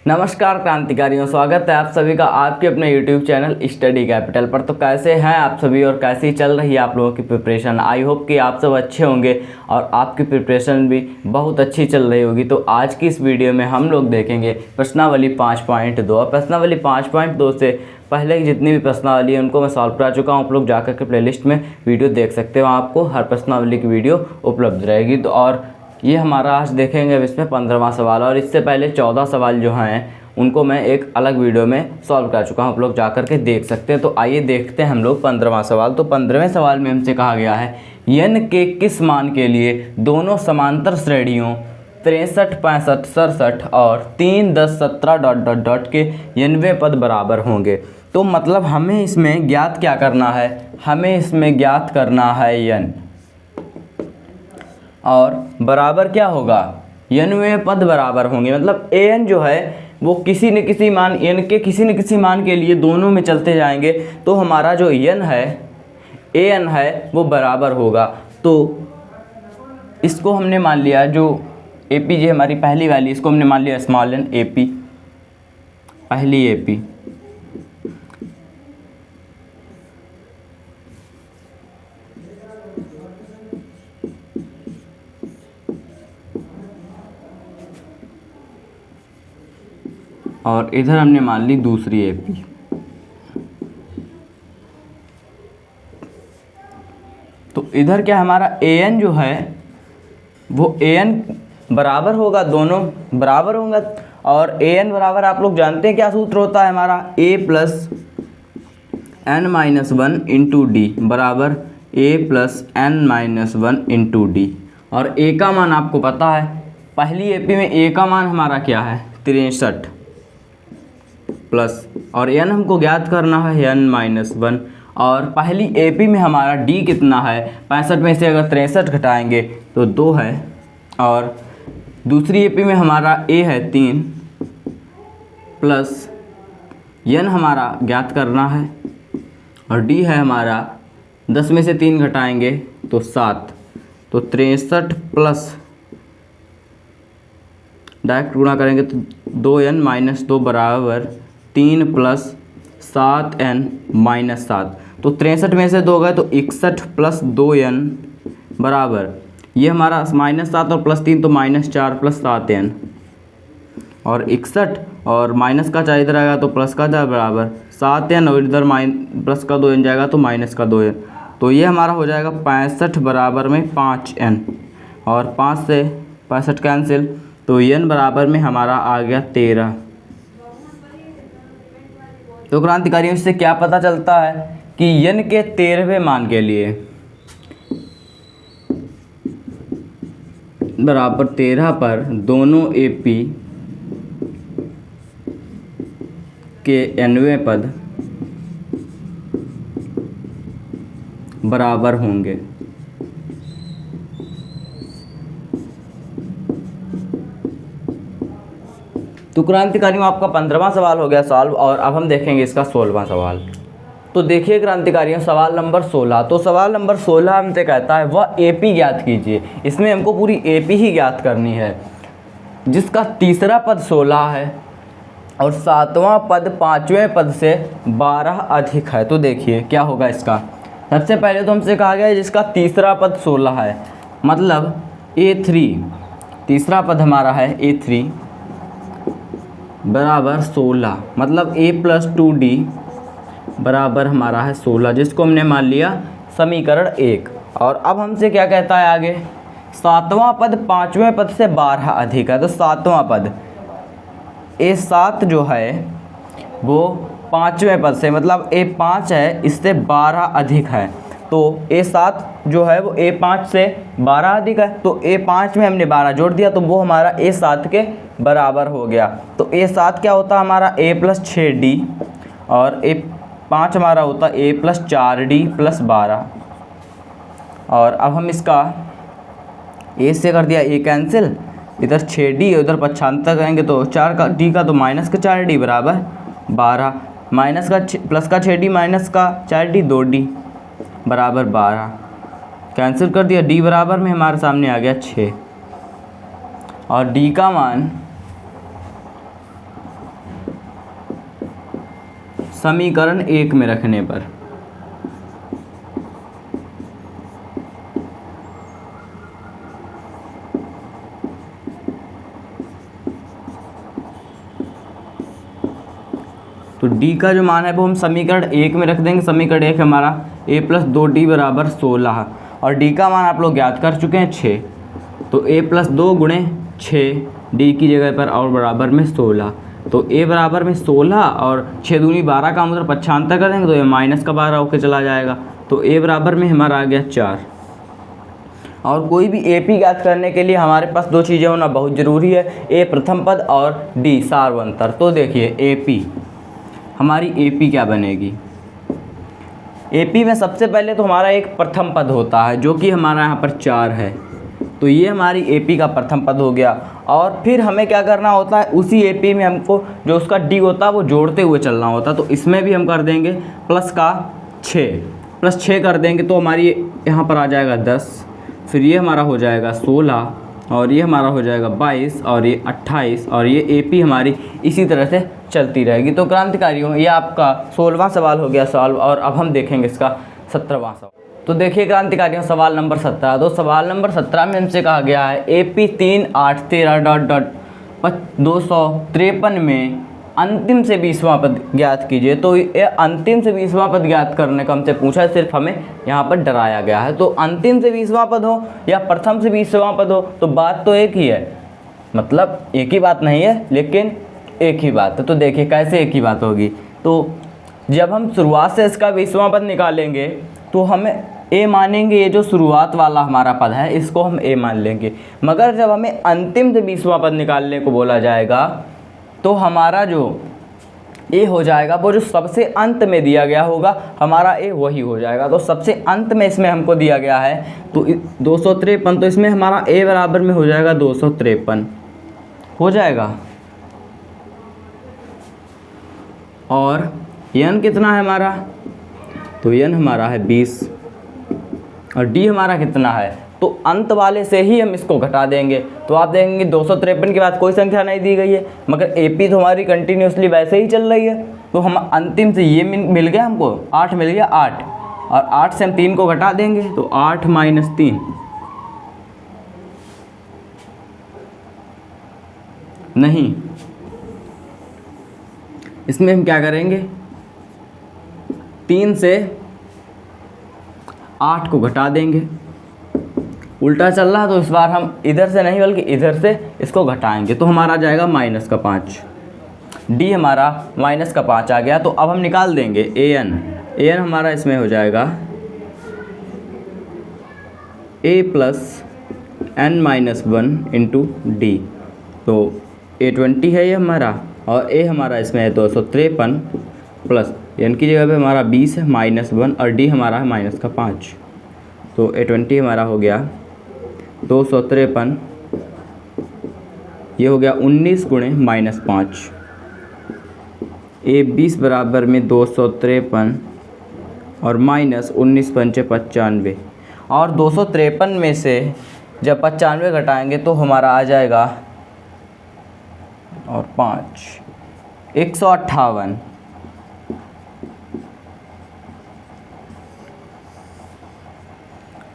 नमस्कार क्रांतिकारियों, स्वागत है आप सभी का आपके अपने YouTube चैनल स्टडी कैपिटल पर। तो कैसे हैं आप सभी और कैसी चल रही है आप लोगों की प्रिपरेशन। आई होप कि आप सब अच्छे होंगे और आपकी प्रिपरेशन भी बहुत अच्छी चल रही होगी। तो आज की इस वीडियो में हम लोग देखेंगे प्रश्नावली 5.2 और प्रश्नावली 5.2 से पहले की जितनी भी प्रश्नावली है उनको मैं सॉल्व करा चुका हूँ। आप लोग जाकर के प्लेलिस्ट में वीडियो देख सकते हो, आपको हर प्रश्नावली की वीडियो उपलब्ध रहेगी। तो और ये हमारा आज देखेंगे अब इसमें 15वां सवाल, और इससे पहले 14 सवाल जो हैं उनको मैं एक अलग वीडियो में सॉल्व कर चुका हूँ, आप लोग जाकर के देख सकते हैं। तो आइए देखते हैं हम लोग 15वां सवाल। तो 15वें सवाल में हमसे कहा गया है n के किस मान के लिए दोनों समांतर श्रेणियों 63, 65, 67 और 3, 10, 17 डॉट के 90वें पद बराबर होंगे। तो मतलब हमें इसमें ज्ञात क्या करना है, हमें इसमें ज्ञात करना है n, और बराबर क्या होगा, 90वें पद बराबर होंगे। मतलब an जो है वो किसी न किसी मान n के किसी न किसी मान के लिए दोनों में चलते जाएंगे, तो हमारा जो n है an है वो बराबर होगा। तो इसको हमने मान लिया, जो AP जी हमारी पहली वाली, इसको हमने मान लिया स्मॉल n AP, पहली AP। और इधर हमने मान ली दूसरी AP। तो इधर क्या हमारा an जो है वो an बराबर होगा, दोनों बराबर होंगे। और an बराबर आप लोग जानते हैं क्या सूत्र होता है हमारा, a plus n minus 1 into D बराबर a plus n minus 1 into D. और a का मान आपको पता है, पहली AP में a का मान हमारा क्या है 63 प्लस, और n हमको ज्ञात करना है n माइनस 1। और पहली AP में हमारा d कितना है, 65 में से अगर 63 घटाएंगे तो 2 है। और दूसरी AP में हमारा a है 3 प्लस n हमारा ज्ञात करना है, और d है हमारा 10 में से 3 घटाएंगे तो 7। तो 63 प्लस डायरेक्ट गुणा करेंगे तो 2n माइनस 2 बराबर 3 प्लस 7n माइनस 7। तो 63 में से 2 गए तो 61 प्लस 2n बराबर, ये हमारा माइनस 7 और प्लस 3 तो माइनस 4 प्लस 7n। और 61 और माइनस का 4 इधर आएगा तो प्लस का 4 बराबर 7n, और इधर प्लस का 2n जाएगा तो माइनस का 2n। तो ये हमारा हो जाएगा 65 बराबर में 5n, और 5 से 65 कैंसिल, तो n बराबर में हमारा आ गया 13। तो क्रांतिकारियों से क्या पता चलता है कि n के 13वें मान के लिए बराबर 13 पर दोनों AP के nवें पद बराबर होंगे। तो क्रांतिकारियों आपका 15वां सवाल हो गया सॉल्व, और अब हम देखेंगे इसका 16वां सवाल। तो देखिए क्रांतिकारियों, सवाल नंबर 16। तो सवाल नंबर 16 हमसे कहता है वह AP ज्ञात कीजिए। इसमें हमको पूरी AP ही ज्ञात करनी है, जिसका तीसरा पद 16 है और 7वां पद 5वें पद से 12 अधिक है। तो देखिए क्या होगा इसका। सबसे पहले तो हमसे कहा गया है जिसका तीसरा पद 16 है, मतलब A3, तीसरा पद हमारा है A3 बराबर 16, मतलब a प्लस 2d बराबर हमारा है 16, जिसको हमने मान लिया समीकरण 1। और अब हमसे क्या कहता है आगे, 7वां पद 5वें पद से 12 अधिक है। तो 7वां पद A7 जो है वो 5वें पद से, मतलब A5 है इससे 12 अधिक है। तो A7 जो है वो A5 से 12 अधिक है, तो A5 में हमने 12 जोड़ दिया तो वो हमारा A7 के बराबर हो गया। तो A7 क्या होता है हमारा a प्लस 6d, और A5 हमारा होता है a प्लस 4d प्लस 12। और अब हम इसका a से कर दिया a कैंसिल, इधर 6d उधर 95 करेंगे तो 4 का d का तो माइनस का 4d बराबर 12, माइनस का प्लस का 6d माइनस का 4d 2d बराबर 12, कैंसिल कर दिया, d बराबर में हमारे सामने आ गया 6। और d का मान समीकरण 1 में रखने पर। तो D का जो मान है वो हम समीकरण 1 में रख देंगे। समीकरण 1 हमारा a + 2D = 16 और D का मान आप लोग ज्ञात कर चुके हैं 6। तो a + 2 × 6 D की जगह पर और बराबर में 16। तो a बराबर में 16 और 6 दूनी 12 का मतलब पक्षांतर कर देंगे तो ये माइनस का 12 होकर चला जाएगा। तो a बराबर में हमारा आ गया 4। और कोई भी AP ज्ञात करने के लिए हमारे पास दो चीज़ें होना बहुत ज़रूरी है, a प्रथम पद और D सार्वंतर। तो देखिए AP, हमारी AP क्या बनेगी। AP में सबसे पहले तो हमारा एक प्रथम पद होता है जो कि हमारा यहाँ पर 4 है। तो ये हमारी AP का प्रथम पद हो गया। और फिर हमें क्या करना होता है, उसी AP में हमको जो उसका D होता है वो जोड़ते हुए चलना होता है। तो इसमें भी हम कर देंगे +6 कर देंगे तो हमारी यहाँ पर आ जाएगा 10। फिर ये हमारा हो जाएगा 16 और ये हमारा हो जाएगा 22 और ये 28 और ये AP हमारी इसी तरह से चलती रहेगी। तो क्रांतिकारियों, ये आपका 16वां सवाल हो गया सॉल्व। और अब हम देखेंगे इसका 17वां सवाल। तो देखिए क्रांतिकारियों, सवाल नंबर 17। तो सवाल नंबर 17 में हमसे कहा गया है AP 3 8 13 253 में अंतिम से 20वां पद ज्ञात कीजिए। तो ये अंतिम से 20वां पद ज्ञात करने का हमसे पूछा है, सिर्फ हमें यहाँ पर डराया गया है। तो अंतिम से 20वां पद हो या प्रथम से 20वां पद हो तो बात तो एक ही है, मतलब एक ही बात नहीं है लेकिन एक ही बात है। तो देखिए कैसे एक ही बात होगी। तो जब हम शुरुआत से इसका 20वां पद निकालेंगे तो हमें a मानेंगे, ये जो शुरुआत वाला हमारा पद है इसको हम a मान लेंगे। मगर जब हमें अंतिम से 20वां पद निकालने को बोला जाएगा तो हमारा जो a हो जाएगा वो जो सबसे अंत में दिया गया होगा हमारा a वही हो जाएगा। तो सबसे अंत में इसमें हमको दिया गया है तो 253, तो इसमें हमारा a बराबर में हो जाएगा 253 हो जाएगा। और n कितना है हमारा, तो n हमारा है 20 और d हमारा कितना है, तो अंत वाले से ही हम इसको घटा देंगे। तो आप देखेंगे 253 के बाद कोई संख्या नहीं दी गई है, मगर AP तो हमारी कंटिन्यूसली वैसे ही चल रही है। तो हम अंतिम से ये मिल गया, हमको 8 मिल गया, 8 और 8 से हम 3 को घटा देंगे तो 8 - 3 नहीं, इसमें हम क्या करेंगे 3 से 8 को घटा देंगे। उल्टा चल रहा है तो इस बार हम इधर से नहीं बल्कि इधर से इसको घटाएंगे तो हमारा आ जाएगा -5। D हमारा -5 आ गया। तो अब हम निकाल देंगे an हमारा इसमें हो जाएगा a + n - 1 × D। तो a 20 है ये हमारा और a हमारा इसमें है 253 प्लस n की जगह पे हमारा 20 है -1 और D हमारा है -5। तो a 20 हमारा हो गया 253, ये हो गया 19 × -5। a 20 बराबर में 253 और -19 × 5 = 95। और 253 में से जब 95 घटाएंगे तो हमारा आ जाएगा और 5 158।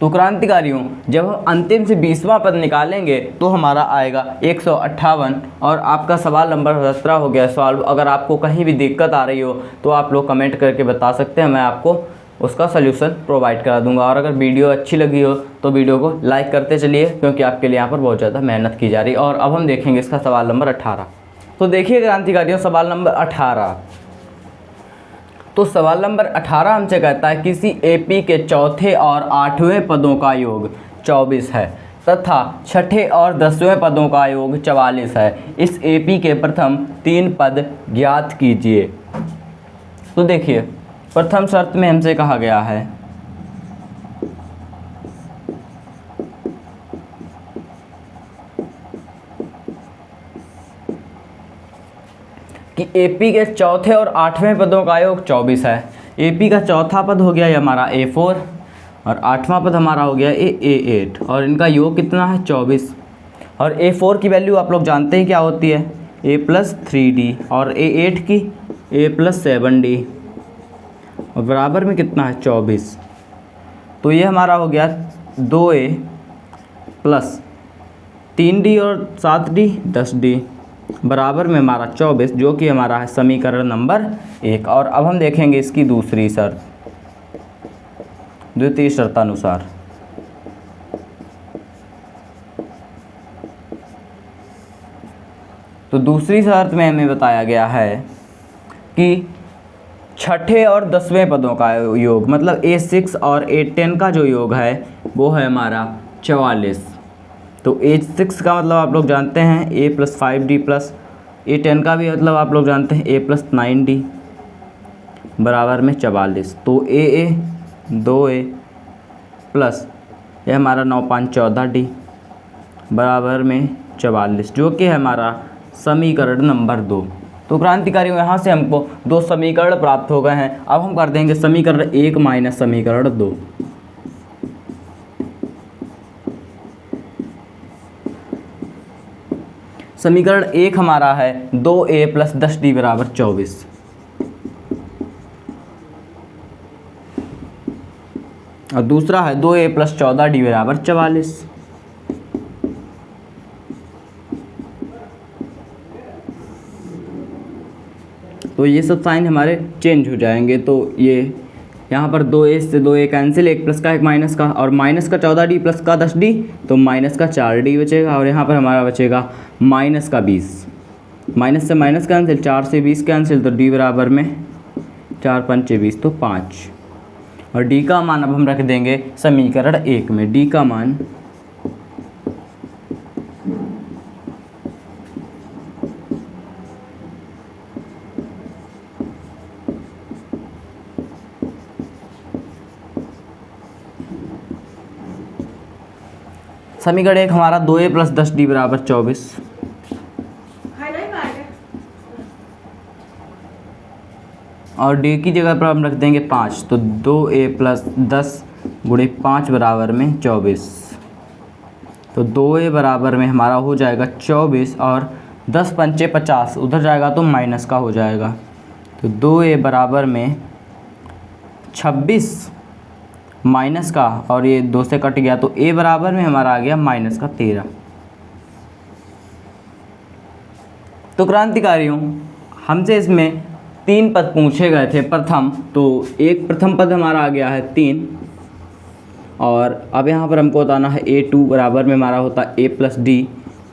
तो क्रांतिकारियों, जब हम अंतिम से 20वां पद निकालेंगे तो हमारा आएगा 158। और आपका सवाल नंबर 17 हो गया सॉल्व। अगर आपको कहीं भी दिक्कत आ रही हो तो आप लोग कमेंट करके बता सकते हैं, मैं आपको उसका सल्यूशन प्रोवाइड करा दूंगा। और अगर वीडियो अच्छी लगी हो तो वीडियो को लाइक करते चलिए, क्योंकि आपके लिए यहाँ पर बहुत ज़्यादा मेहनत की जा रही है। और अब हम देखेंगे इसका सवाल नंबर 18। तो देखिए क्रांतिकारियों, सवाल नंबर 18। तो सवाल नंबर 18 हमसे कहता है किसी AP के चौथे और 8वें पदों का योग 24 है तथा छठे और 10वें पदों का योग 44 है। इस AP के प्रथम 3 पद ज्ञात कीजिए। तो देखिए, प्रथम शर्त में हमसे कहा गया है कि AP के चौथे और 8वें पदों का योग 24 है। AP का चौथा पद हो गया ये हमारा A4 और 8वां पद हमारा हो गया A8 और इनका योग कितना है 24। और A4 की वैल्यू आप लोग जानते हैं क्या होती है, A + 3D और A8 की A + 7D। और बराबर में कितना है 24। तो ये हमारा हो गया 2a प्लस 3d और 7d 10d बराबर में हमारा 24, जो कि हमारा है समीकरण नंबर 1। और अब हम देखेंगे इसकी दूसरी शर्त, द्वितीय शर्तानुसार। तो दूसरी शर्त में हमें बताया गया है कि छठे और 10वें पदों का योग, मतलब A6 और A10 का जो योग है वो है हमारा 44। तो A6 का मतलब आप लोग जानते हैं A + 5D प्लस A10 का भी मतलब आप लोग जानते हैं A + 9D बराबर में 44। तो AA 2A प्लस ये हमारा 9 × 5 = 14D बराबर में 44, जो कि है हमारा समीकरण नंबर 2। तो क्रांतिकारियों यहाँ से हमको 2 समीकरण प्राप्त हो गए हैं। अब हम कर देंगे समीकरण 1 माइनस समीकरण 2। समीकरण 1 हमारा है 2a + 10d बराबर 24। और दूसरा है 2a + 14d बराबर 44। तो ये सब साइन हमारे चेंज हो जाएंगे। तो ये यहाँ पर 2a से 2a कैंसिल, 1 + का 1 माइनस का, और माइनस का 14d प्लस का 10d, तो माइनस का 4d बचेगा। और यहाँ पर हमारा बचेगा माइनस का 20, माइनस से माइनस कैंसिल, 4 से 20 कैंसिल, तो d बराबर में 4 × 5 = 20, तो 5। और d का मान अब हम रख देंगे समीकरण 1 में। d का मान समीकरण 1 हमारा 2a + 10d बराबर 24। और d की जगह पर हम रख देंगे 5, तो 2a + 10 × 5 बराबर में 24। तो 2a बराबर में हमारा हो जाएगा 24, और 10 × 5 = 50, उधर जाएगा तो माइनस का हो जाएगा। तो 2a बराबर में 26 माइनस का, और ये 2 से कट गया, तो a बराबर में हमारा आ गया माइनस का 13। तो क्रांतिकारियों हमसे इसमें 3 पद पूछे गए थे प्रथम, तो एक प्रथम पद हमारा आ गया है 3। और अब यहाँ पर हमको बताना है a2 बराबर में हमारा होता है a + d।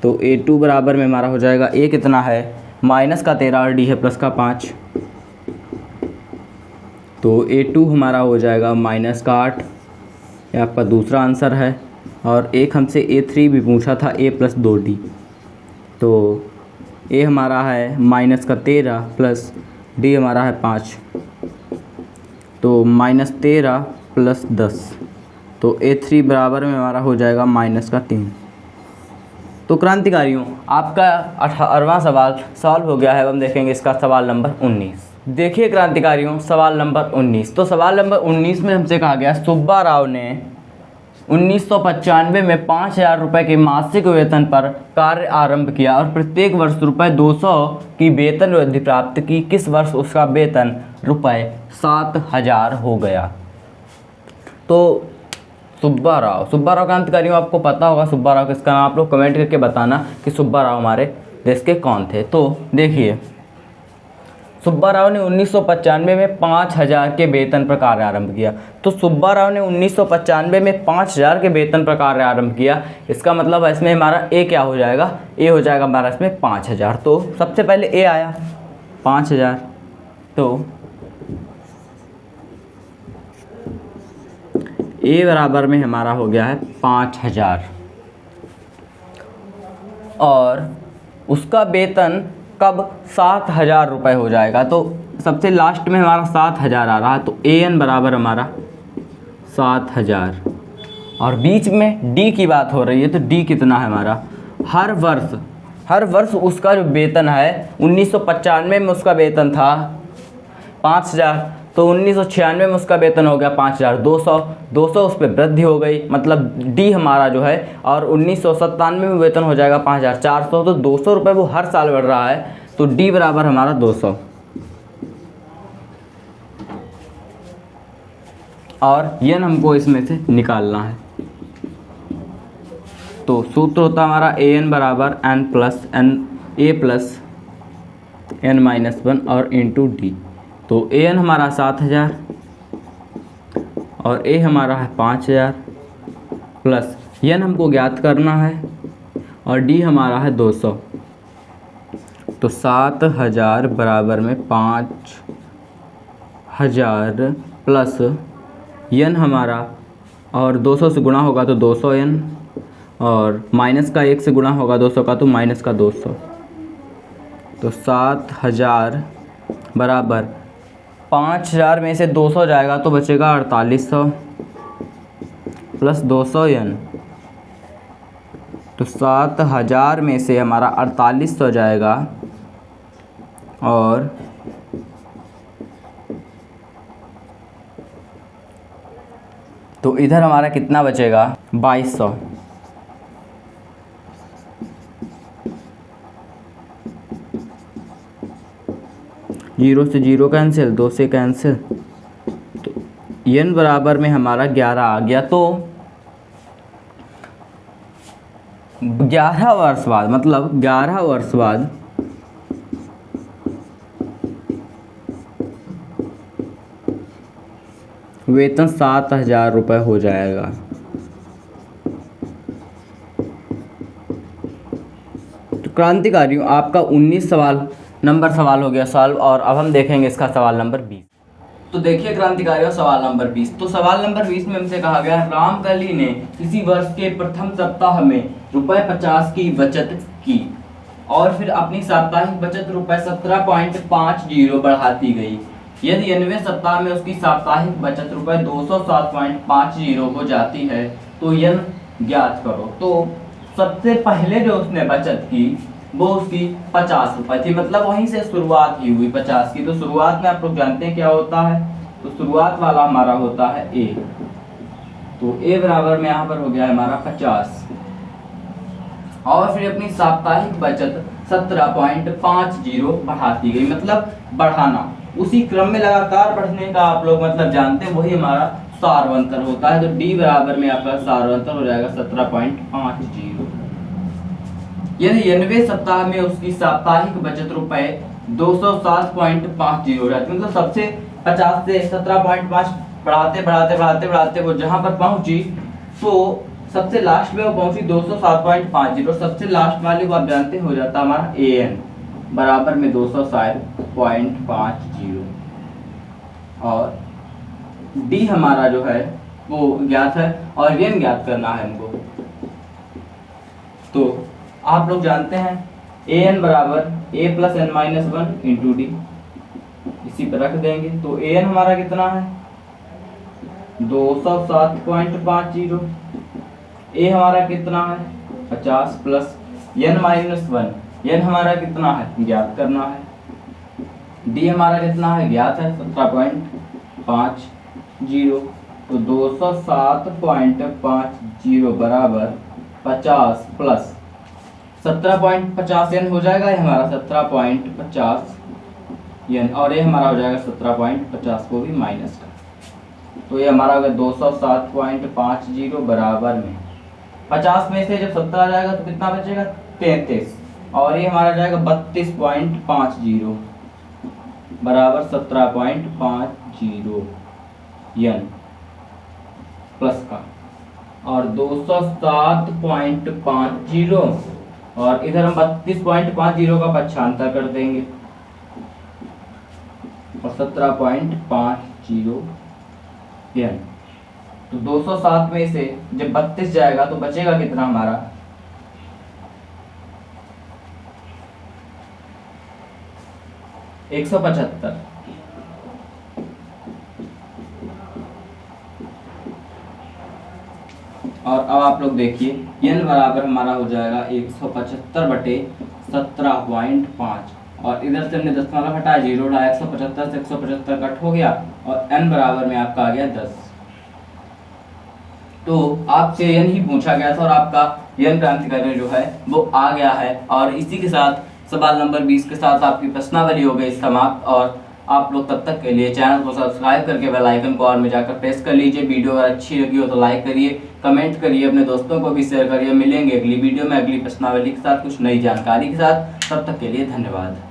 तो a2 बराबर में हमारा हो जाएगा a कितना है माइनस का 13 और d है प्लस का 5। तो a2 हमारा हो जाएगा माइनस का 8, ये आपका दूसरा आंसर है। और एक हमसे a3 भी पूछा था a + 2d। तो a हमारा है माइनस का 13 प्लस d हमारा है 5, तो -13 + 10, तो a3 बराबर में हमारा हो जाएगा माइनस का 3। तो क्रांतिकारियों आपका 18वां सवाल सॉल्व हो गया है। हम देखेंगे इसका सवाल नंबर 19। देखिए क्रांतिकारियों सवाल नंबर 19। तो सवाल नंबर 19 में हमसे कहा गया सुब्बा राव ने 1995 में 5000 रुपये के मासिक वेतन पर कार्य आरंभ किया और प्रत्येक वर्ष ₹200 की वेतन वृद्धि प्राप्त की। किस वर्ष उसका वेतन ₹7000 हो गया? तो सुब्बा राव क्रांतिकारियों आपको पता होगा सुब्बा राव किसका नाम, आप लोग कमेंट करके बताना कि सुब्बा राव हमारे देश के कौन थे। तो देखिए सुब्बा राव ने 1995 में 5000 के वेतन पर कार्य आरंभ किया। तो सुब्बा राव ने 1995 में 5000 के वेतन पर कार्य आरंभ किया, इसका मतलब इसमें हमारा ए क्या हो जाएगा, ए हो जाएगा हमारा इसमें 5000। तो सबसे पहले ए आया 5000, तो ए बराबर में हमारा हो गया है 5000 और उसका वेतन कब 7000 रुपये हो जाएगा। तो सबसे लास्ट में हमारा 7000 आ रहा है, तो ए एन बराबर हमारा 7000 और बीच में डी की बात हो रही है। तो डी कितना है हमारा, हर वर्ष उसका जो वेतन है 1995 में उसका वेतन था 5000, तो 1996 में उसका वेतन हो गया 5200 उस पर वृद्धि हो गई, मतलब डी हमारा जो है, और 1997 में वेतन हो जाएगा 5400, तो 200 रुपये वो हर साल बढ़ रहा है। तो डी बराबर हमारा 200। और n हमको इसमें से निकालना है। तो सूत्र होता है हमारा an बराबर n plus n a plus n minus 1 और इंटू डी। तो an हमारा 7000 और a हमारा है 5000 प्लस n हमको ज्ञात करना है और d हमारा है 200। तो 7000 बराबर में 5000 प्लस n हमारा और 200 से गुणा होगा तो 200n और माइनस का 1 से गुणा होगा 200 का तो माइनस का 200। तो 7000 बराबर 5000 में से 200 जाएगा तो बचेगा 4800 प्लस 200n। तो 7000 में से हमारा 4800 जाएगा और तो इधर हमारा कितना बचेगा 2200। जीरो से जीरो कैंसिल, 2 से कैंसिल, तो n बराबर में हमारा 11 आ गया। तो 11 वर्ष बाद मतलब 11 वर्ष बाद वेतन 7000 रुपये हो जाएगा। तो क्रांतिकारियों आपका 19 नंबर सवाल हो गया सॉल्व। और अब हम देखेंगे इसका सवाल नंबर 20। तो देखिए क्रांतिकारियों सवाल नंबर 20। तो सवाल नंबर 20 में हमसे कहा गया रामकली ने किसी वर्ष के प्रथम सप्ताह में ₹50 की बचत की और फिर अपनी साप्ताहिक बचत ₹17.50 बढ़ाती गई। यदि 90वें सप्ताह में उसकी साप्ताहिक बचत ₹207.50 हो जाती है तो यह ज्ञात करो। तो सबसे पहले जो उसने बचत की वो उसकी 50 रुपये थी, मतलब वहीं से शुरुआत ही हुई 50 की। तो शुरुआत में आप लोग जानते हैं क्या होता है, तो शुरुआत वाला हमारा होता है ए। तो ए बराबर में यहाँ पर हो गया है हमारा 50 और फिर अपनी साप्ताहिक बचत 17.50 बढ़ाती गई, मतलब बढ़ाना उसी क्रम में लगातार बढ़ने का आप लोग मतलब जानते हैं, वही हमारा सारवंतर होता है। तो डी बराबर में आपका सारवंतर हो जाएगा 17.50। यदि 90वें सप्ताह में उसकी साप्ताहिक बचत ₹207.50 हो जाती, मतलब सबसे 50 से 17.5 बढ़ाते वो जहां पर पहुंची तो सबसे लास्ट में वो पहुंची 207.50। सबसे लास्ट वाले को आप जानते हो जाता हमारा an बराबर में 207.50 और d हमारा जो है वो ज्ञात है और n ज्ञात करना है हमको। तो आप लोग जानते हैं an बराबर a plus n minus 1 into D, इसी पर रख देंगे। तो an हमारा कितना है 207.50, a हमारा कितना है 50 प्लस n माइनस 1, n हमारा कितना है ज्ञात करना है, d हमारा कितना है ज्ञात है 17.50। तो 207.50 बराबर 50 प्लस 17.50 n हो जाएगा, ये हमारा 17.50 n और ये हमारा हो जाएगा 17.50 को भी माइनस का। तो ये हमारा होगा 207.50 बराबर में 50 में से जब 70 आ जाएगा तो कितना बचेगा 33 और ये हमारा जाएगा 32.50 बराबर 17.50 n प्लस का और 207.50 और इधर हम 32.50 का पक्षांतर कर देंगे और 17.50 n। तो 207 में से जब 32 जाएगा तो बचेगा कितना हमारा 175। और अब आप लोग देखिए n बराबर हमारा हो जाएगा 175/17.5 और इधर से हमने दशमलव हटाया 0 उठाया 175 से 175 कट हो गया और n बराबर में आपका आ गया 10। तो आपसे n ही पूछा गया था और आपका n क्रांतिकारी जो है वो आ गया है। और इसी के साथ सवाल नंबर 20 के साथ आपकी प्रश्नावली हो गई समाप्त और आप लोग तब तक के लिए चैनल को सब्सक्राइब करके बेल आइकन को और में जाकर प्रेस कर लीजिए। वीडियो अगर अच्छी लगी हो तो लाइक करिए, कमेंट करिए, अपने दोस्तों को भी शेयर करिए। मिलेंगे अगली वीडियो में अगली प्रश्नावली के साथ, कुछ नई जानकारी के साथ। तब तक के लिए धन्यवाद।